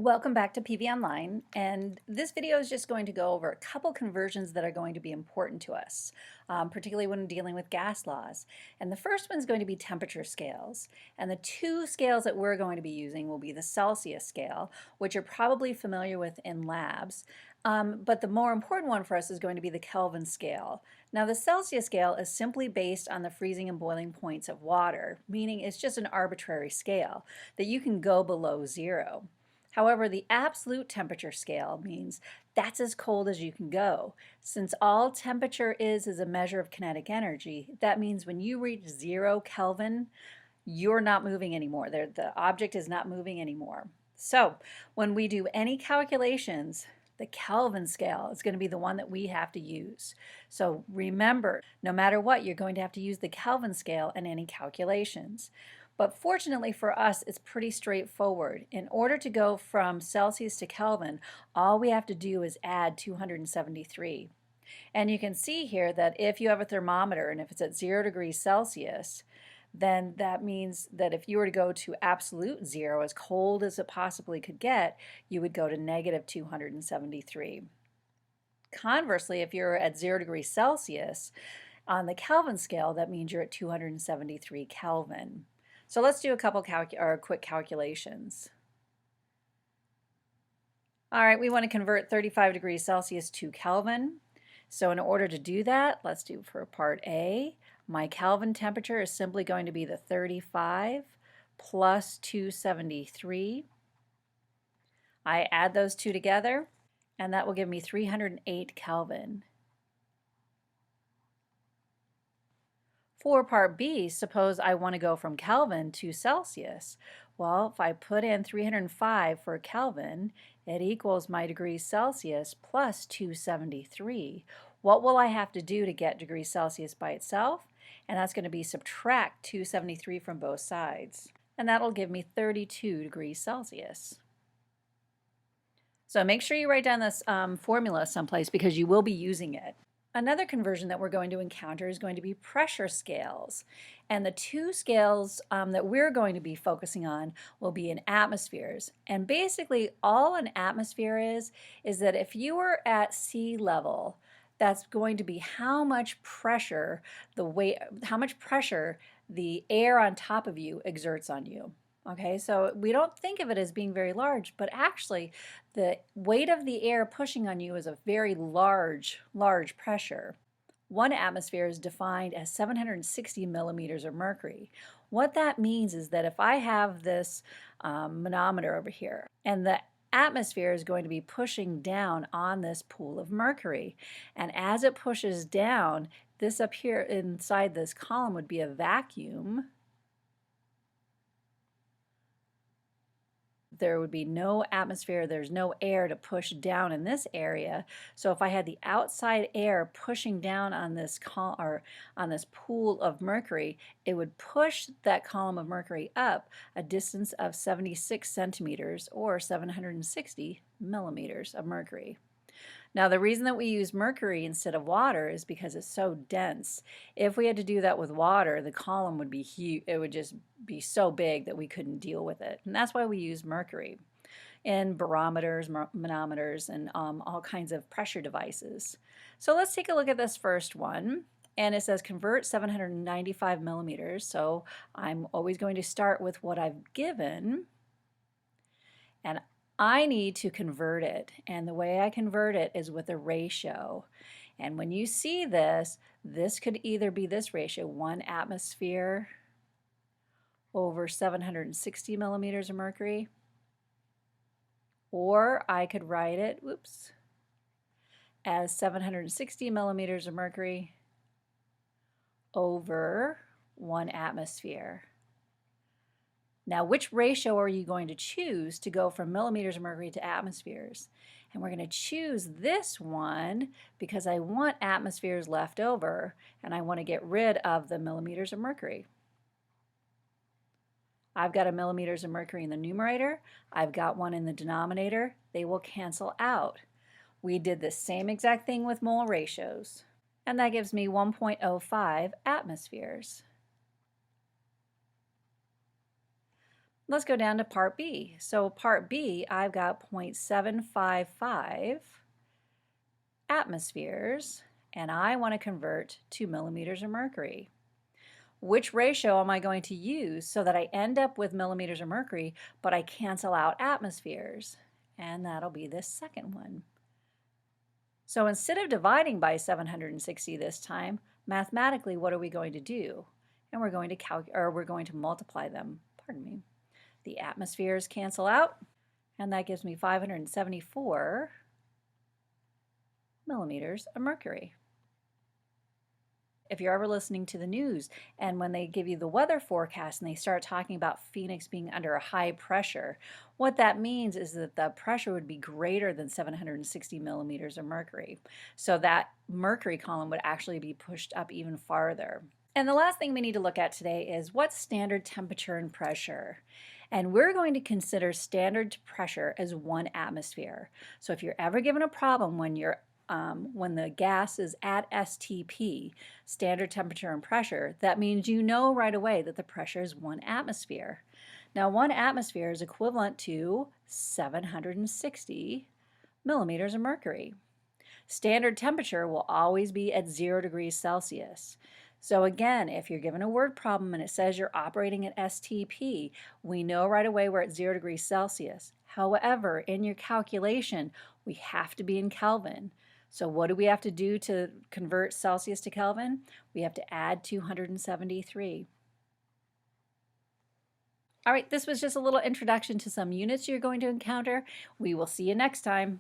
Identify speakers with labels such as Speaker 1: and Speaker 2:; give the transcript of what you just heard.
Speaker 1: Welcome back to PV Online, and this video is just going to go over a couple conversions that are going to be important to us, particularly when dealing with gas laws. And the first one is going to be temperature scales, and the two scales that we're going to be using will be the Celsius scale, which you're probably familiar with in labs, but the more important one for us is going to be the Kelvin scale. Now the Celsius scale is simply based on the freezing and boiling points of water, meaning it's just an arbitrary scale that you can go below zero. However, the absolute temperature scale means that's as cold as you can go. Since all temperature is a measure of kinetic energy, that means when you reach 0 Kelvin, you're not moving anymore. The object is not moving anymore. So when we do any calculations, the Kelvin scale is going to be the one that we have to use. So remember, no matter what, you're going to have to use the Kelvin scale in any calculations. But fortunately for us, it's pretty straightforward. In order to go from Celsius to Kelvin, all we have to do is add 273. And you can see here that if you have a thermometer and if it's at 0 degrees Celsius, then that means that if you were to go to absolute zero, as cold as it possibly could get, you would go to negative 273. Conversely, if you're at 0 degrees Celsius, on the Kelvin scale, that means you're at 273 Kelvin. So let's do a couple quick calculations. All right, we want to convert 35 degrees Celsius to Kelvin. So in order to do that, let's do for part A. My Kelvin temperature is simply going to be the 35 plus 273. I add those two together, and that will give me 308 Kelvin. For part B, suppose I want to go from Kelvin to Celsius. Well, if I put in 305 for Kelvin, it equals my degrees Celsius plus 273. What will I have to do to get degrees Celsius by itself? And that's going to be subtract 273 from both sides. And that'll give me 32 degrees Celsius. So make sure you write down this formula someplace because you will be using it. Another conversion that we're going to encounter is going to be pressure scales. And the two scales that we're going to be focusing on will be in atmospheres. And basically all an atmosphere is that if you were at sea level, that's going to be how much pressure the air on top of you exerts on you. Okay, so we don't think of it as being very large, but actually the weight of the air pushing on you is a very large pressure. One atmosphere is defined as 760 millimeters of mercury. What that means is that if I have this manometer over here and the atmosphere is going to be pushing down on this pool of mercury, and as it pushes down, this up here inside this column would be a vacuum. There would be no atmosphere, there's no air to push down in this area. So if I had the outside air pushing down on this pool of mercury, it would push that column of mercury up a distance of 76 centimeters or 760 millimeters of mercury. Now the reason that we use mercury instead of water is because it's so dense. If we had to do that with water, the column would be huge. It would just be so big that we couldn't deal with it. And that's why we use mercury in barometers, manometers, and all kinds of pressure devices. So let's take a look at this first one. And it says convert 795 millimeters. So I'm always going to start with what I've given. And I need to convert it, and the way I convert it is with a ratio. And when you see this, this could either be this ratio, 1 atmosphere over 760 millimeters of mercury, or I could write it, as 760 millimeters of mercury over 1 atmosphere. Now, which ratio are you going to choose to go from millimeters of mercury to atmospheres? And we're going to choose this one because I want atmospheres left over and I want to get rid of the millimeters of mercury. I've got a millimeters of mercury in the numerator. I've got one in the denominator. They will cancel out. We did the same exact thing with mole ratios. And that gives me 1.05 atmospheres. Let's go down to part B. So part B, I've got 0.755 atmospheres, and I want to convert to millimeters of mercury. Which ratio am I going to use so that I end up with millimeters of mercury, but I cancel out atmospheres? And that'll be this second one. So instead of dividing by 760 this time, mathematically, what are we going to do? And we're going to multiply them. Pardon me. The atmospheres cancel out, and that gives me 574 millimeters of mercury. If you're ever listening to the news and when they give you the weather forecast and they start talking about Phoenix being under a high pressure, what that means is that the pressure would be greater than 760 millimeters of mercury. So that mercury column would actually be pushed up even farther. And the last thing we need to look at today is what's standard temperature and pressure. And we're going to consider standard pressure as 1 atmosphere. So if you're ever given a problem when the gas is at STP, standard temperature and pressure, that means you know right away that the pressure is 1 atmosphere. Now 1 atmosphere is equivalent to 760 millimeters of mercury. Standard temperature will always be at 0 degrees Celsius. So again, if you're given a word problem and it says you're operating at STP, we know right away we're at 0 degrees Celsius. However, in your calculation, we have to be in Kelvin. So what do we have to do to convert Celsius to Kelvin? We have to add 273. All right, this was just a little introduction to some units you're going to encounter. We will see you next time.